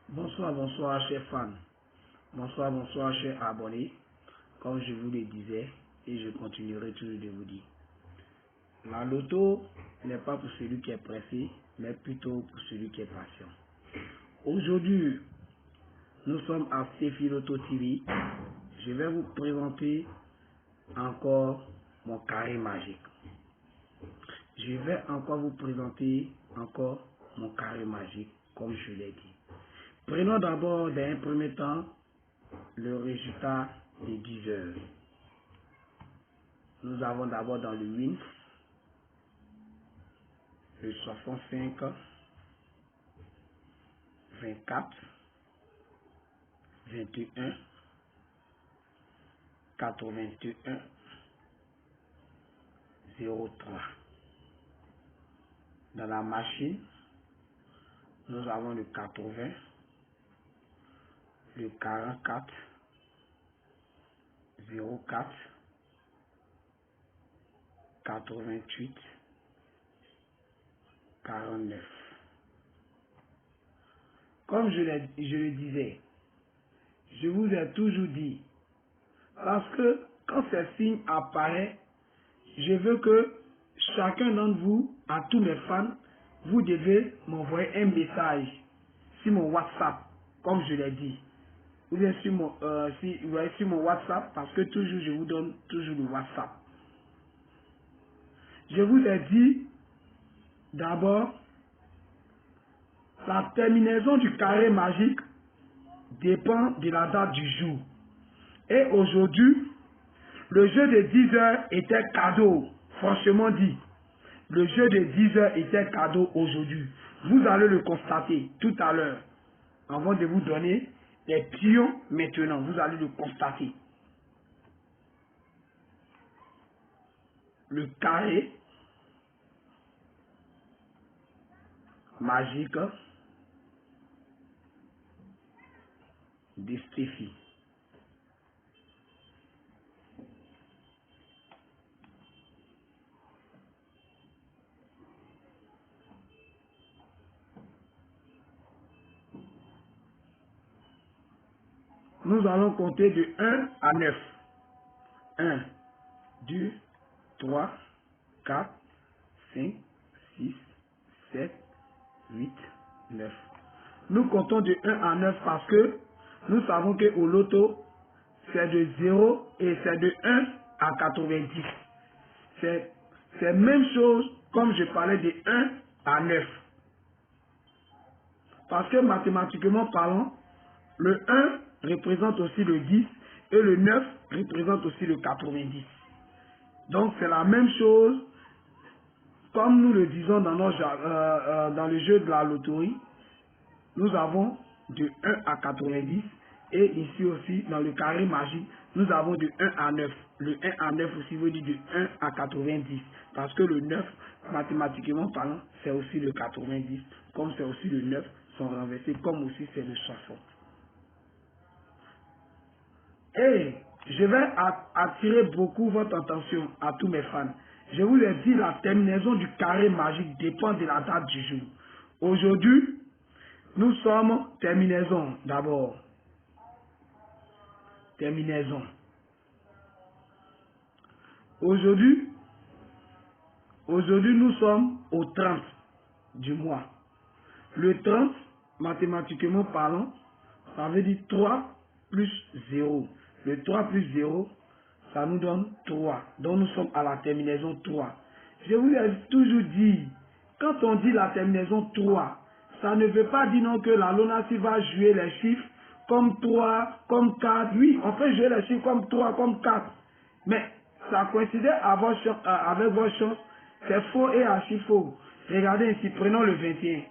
Bonsoir, bonsoir, chers fans. Bonsoir, bonsoir, chers abonnés. Comme je vous le disais, et je continuerai toujours de vous dire. La loto n'est pas pour celui qui est pressé, mais plutôt pour celui qui est patient. Aujourd'hui, nous sommes à Sefi Loto TV. Je vais vous présenter encore mon carré magique. Je vais encore vous présenter encore mon carré magique, comme je l'ai dit. Prenons d'abord, dans un premier temps, le résultat des 10 heures. Nous avons d'abord dans le win, le 65, 24, 21, 81, 03. Dans la machine, nous avons le 80, le 44, 04, 88, 49. Comme je le disais, je vous ai toujours dit, parce que quand ces signes apparaissent, je veux que chacun d'entre vous, à tous mes fans, vous devez m'envoyer un message sur mon WhatsApp, comme je l'ai dit. Ou bien sur mon WhatsApp, parce que toujours je vous donne toujours le WhatsApp. Je vous ai dit, d'abord, la terminaison du carré magique dépend de la date du jour. Et aujourd'hui, le jeu de 10 heures était cadeau, franchement dit. Le jeu de 10 heures était cadeau aujourd'hui. Vous allez le constater tout à l'heure. Avant de vous donner les pions maintenant, vous allez le constater. Le carré magique de Stéphie. Nous allons compter de 1 à 9. 1, 2, 3, 4, 5, 6, 7, 8, 9. Nous comptons de 1 à 9 parce que nous savons qu'au loto, c'est de 0 et c'est de 1 à 90. C'est la même chose comme je parlais de 1 à 9. Parce que mathématiquement parlant, le 1 représente aussi le 10 et le 9 représente aussi le 90. Donc c'est la même chose comme nous le disons dans le jeu de la loterie. Nous avons de 1 à 90 et ici aussi dans le carré magique, nous avons de 1 à 9. Le 1 à 9 aussi veut dire de 1 à 90 parce que le 9, mathématiquement parlant, c'est aussi le 90, comme c'est aussi le 9, sont renversés, comme aussi c'est le 60. Et je vais attirer beaucoup votre attention à tous mes fans. Je vous ai dit, la terminaison du carré magique dépend de la date du jour. Aujourd'hui, nous sommes terminaison d'abord. Terminaison. Aujourd'hui, nous sommes au 30 du mois. Le 30, mathématiquement parlant, ça veut dire 3 plus 0. Le 3 plus 0, ça nous donne 3. Donc nous sommes à la terminaison 3. Je vous ai toujours dit, quand on dit la terminaison 3, ça ne veut pas dire non que la LONASE va jouer les chiffres comme 3, comme 4. Oui, on peut jouer les chiffres comme 3, comme 4. Mais ça coïncidait avec vos chances. C'est faux et archi faux. Regardez ici, prenons le 21.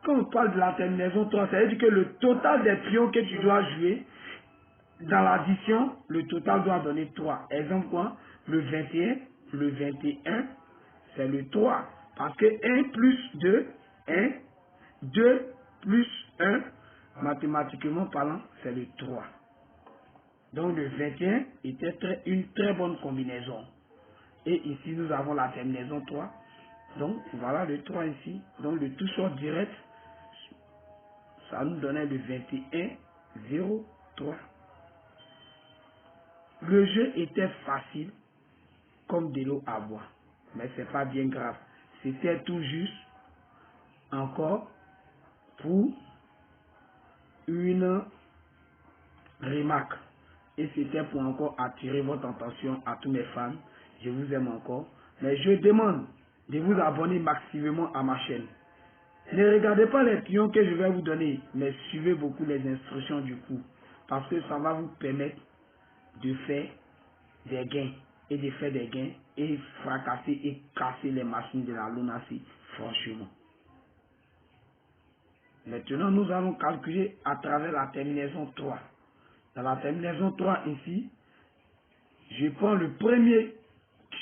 Quand on parle de la terminaison 3, ça veut dire que le total des pions que tu dois jouer, dans l'addition, le total doit donner 3. Exemple quoi? Le 21, le 21, c'est le 3. Parce que 1 plus 2, 1, 2 plus 1, mathématiquement parlant, c'est le 3. Donc le 21 était une très bonne combinaison. Et ici, nous avons la terminaison 3. Donc voilà le 3 ici. Donc le tout sort direct ça nous donnait le 21,03. Le jeu était facile comme de l'eau à boire, mais c'est pas bien grave. C'était tout juste encore pour une remarque. Et c'était pour encore attirer votre attention à tous mes fans. Je vous aime encore. Mais je demande de vous abonner massivement à ma chaîne. Ne regardez pas les pions que je vais vous donner, mais suivez beaucoup les instructions du coup. Parce que ça va vous permettre de faire des gains. Et de faire des gains et fracasser et casser les machines de la Lunacy, franchement. Maintenant, nous allons calculer à travers la terminaison 3. Dans la terminaison 3 ici, je prends le premier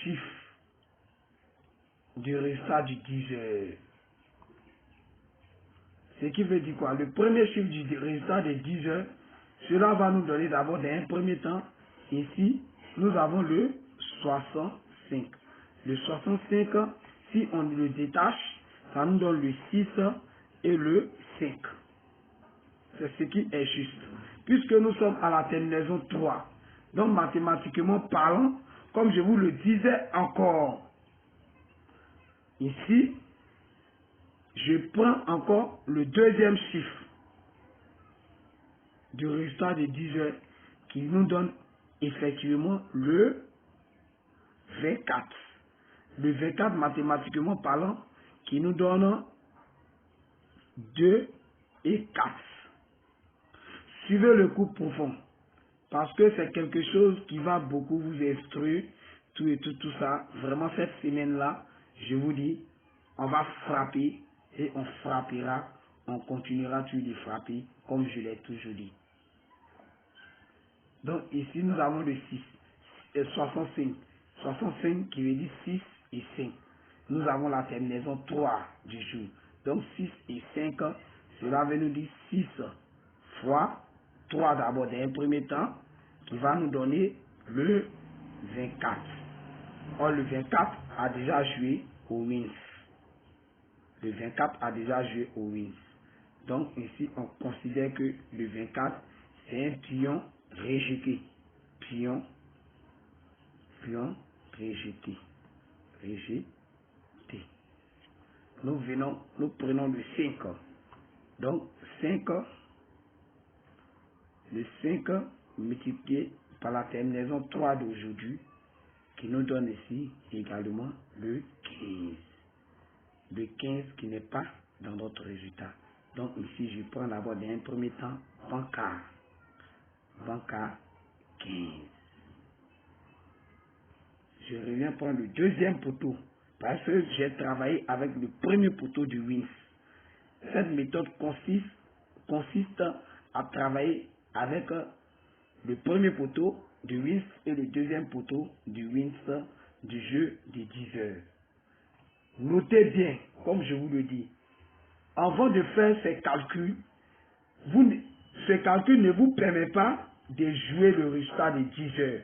chiffre du résultat du 10 heures. Ce qui veut dire quoi? Le premier chiffre du résultat des 10 heures, cela va nous donner d'abord dans un premier temps, ici, nous avons le 65. Le 65, si on le détache, ça nous donne le 6 et le 5. C'est ce qui est juste. Puisque nous sommes à la terminaison 3, donc mathématiquement parlant, comme je vous le disais encore, ici, je prends encore le deuxième chiffre du résultat de 10 heures qui nous donne effectivement le 24. Le 24 mathématiquement parlant qui nous donne 2 et 4. Suivez le cours profond parce que c'est quelque chose qui va beaucoup vous instruire, tout et tout ça. Vraiment cette semaine-là, je vous dis, on va frapper et on frappera, on continuera toujours de frapper comme je l'ai toujours dit. Donc ici nous avons le 6, 65. 65 qui veut dire 6 et 5. Nous avons la terminaison 3 du jour. Donc 6 et 5, cela veut nous dire 6 fois 3 d'abord dans un premier temps, qui va nous donner le 24. Or le 24 a déjà joué au wins. Le 24 a déjà joué au wins. Donc ici on considère que le 24 c'est un pion rejeté. Pion rejeté. Rejeté. Nous prenons le 5. Donc 5, le 5 multiplié par la terminaison 3 d'aujourd'hui, qui nous donne ici également le 15. Le 15 qui n'est pas dans notre résultat. Donc ici, je prends d'abord dans un premier temps Banca. Banca 15. Je reviens prendre le deuxième poteau parce que j'ai travaillé avec le premier poteau du WINS. Cette méthode consiste à travailler avec le premier poteau du WINS et le deuxième poteau du WINS du jeu de 10 heures. Notez bien, comme je vous le dis, avant de faire ces calculs, ce calcul ne vous permet pas de jouer le résultat de 10 heures.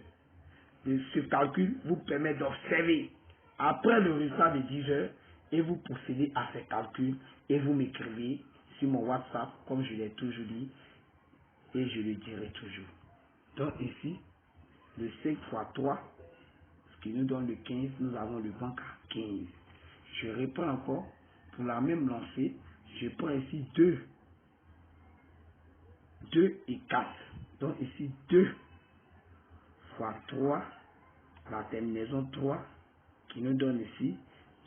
Ce calcul vous permet d'observer après le résultat de 10 heures et vous procédez à ces calculs et vous m'écrivez sur mon WhatsApp comme je l'ai toujours dit et je le dirai toujours. Donc ici, le 5 fois 3, ce qui nous donne le 15, nous avons le banque à 15. Je reprends encore pour la même lancée, je prends ici 2 et 4. Donc ici 2 fois 3, la terminaison 3 qui nous donne ici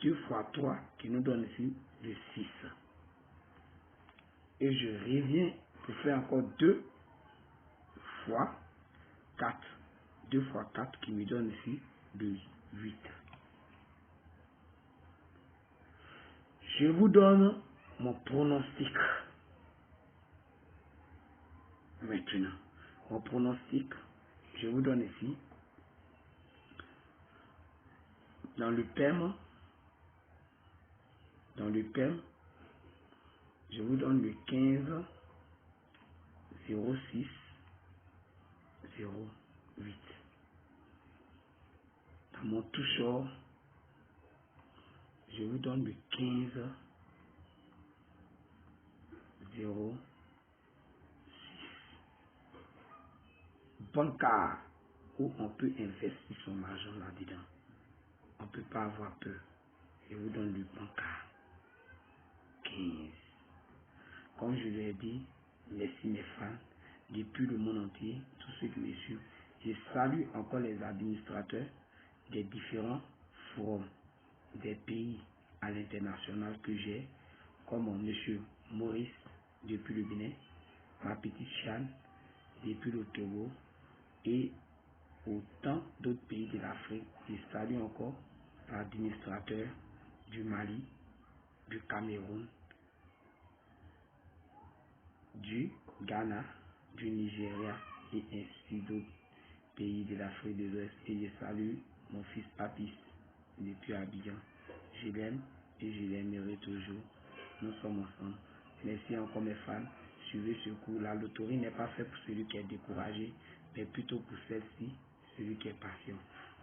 2 fois 3 qui nous donne ici le 6. Et je reviens pour faire encore 2 fois 4. 2 fois 4 qui me donne ici le 8. Je vous donne mon pronostic. Maintenant, mon pronostic, je vous donne ici, dans le PEM, je vous donne le 15, 06, 08. Dans mon toucheur, je vous donne le 15, 0, pancart où on peut investir son argent là-dedans. On ne peut pas avoir peur. Je vous donne le pancart. 15. Comme je l'ai dit, merci mes fans, depuis le monde entier, tous ceux qui me suivent. Je salue encore les administrateurs des différents forums des pays à l'international que j'ai, comme M. Maurice depuis le Bénin, ma petite Chane depuis le Togo et autant d'autres pays de l'Afrique. Je salue encore l'administrateur du Mali, du Cameroun, du Ghana, du Nigeria et ainsi d'autres pays de l'Afrique de l'Ouest. Et je salue mon fils Papis depuis Abidjan. Je l'aime et je l'aimerai toujours. Nous sommes ensemble. Merci encore mes fans. Suivez ce cours. La loterie n'est pas faite pour celui qui est découragé, mais plutôt pour celle-ci, celui qui est patient.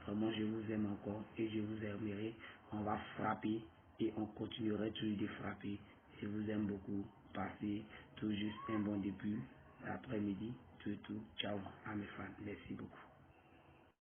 Vraiment, je vous aime encore et je vous aimerai. On va frapper et on continuera toujours de frapper. Je vous aime beaucoup. Passez tout juste un bon début d'après-midi. Tout. Ciao à mes fans. Merci beaucoup.